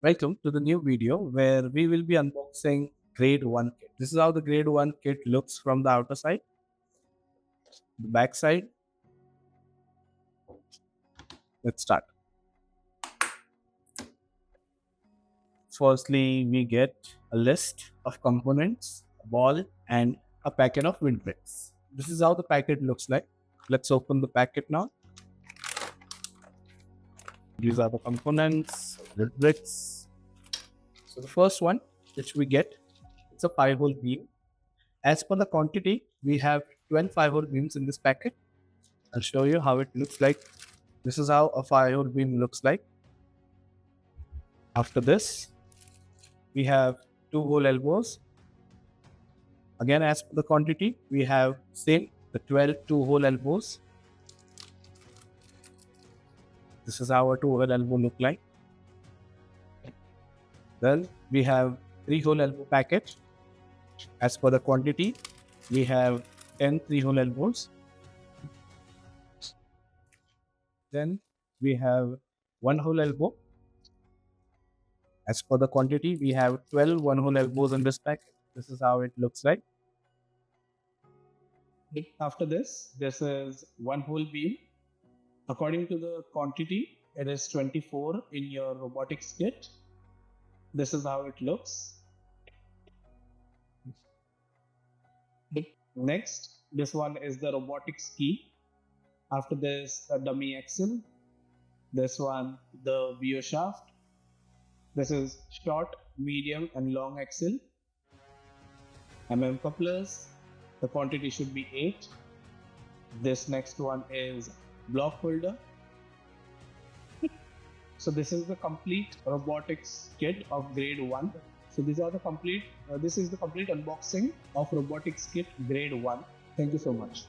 Welcome to the new video where we will be unboxing grade 1 kit. This is how the grade 1 kit looks from the outer side, the back side. Let's start. Firstly, we get a list of components, a ball and a packet of windbreaks. This is how the packet looks like. Let's open the packet now. These are the components, windbreaks. So the first one which we get, it's a 5-hole beam. As per the quantity, we have 12 5-hole beams in this packet. I'll show you how it looks like. This is how a 5-hole beam looks like. After this, we have 2-hole elbows. Again, as per the quantity, we have same the 12 2-hole elbows. This is how a 2-hole elbow look like. Then we have 3-hole elbow packet. As per the quantity, we have 10 3-hole elbows. Then we have 1-hole elbow. As per the quantity, we have 12 1-hole elbows in this packet. This is how it looks like. After this is 1-hole beam. According to the quantity, it is 24 in your robotics kit. This is how it looks. Next, this one is the robotics key. After this, the dummy axle. This one, the VO shaft. This is short, medium, and long axle. Couplers. The quantity should be 8. This next one is block holder. So this is the complete robotics kit of grade 1. So these are the complete. This is the complete unboxing of robotics kit grade 1. Thank you so much.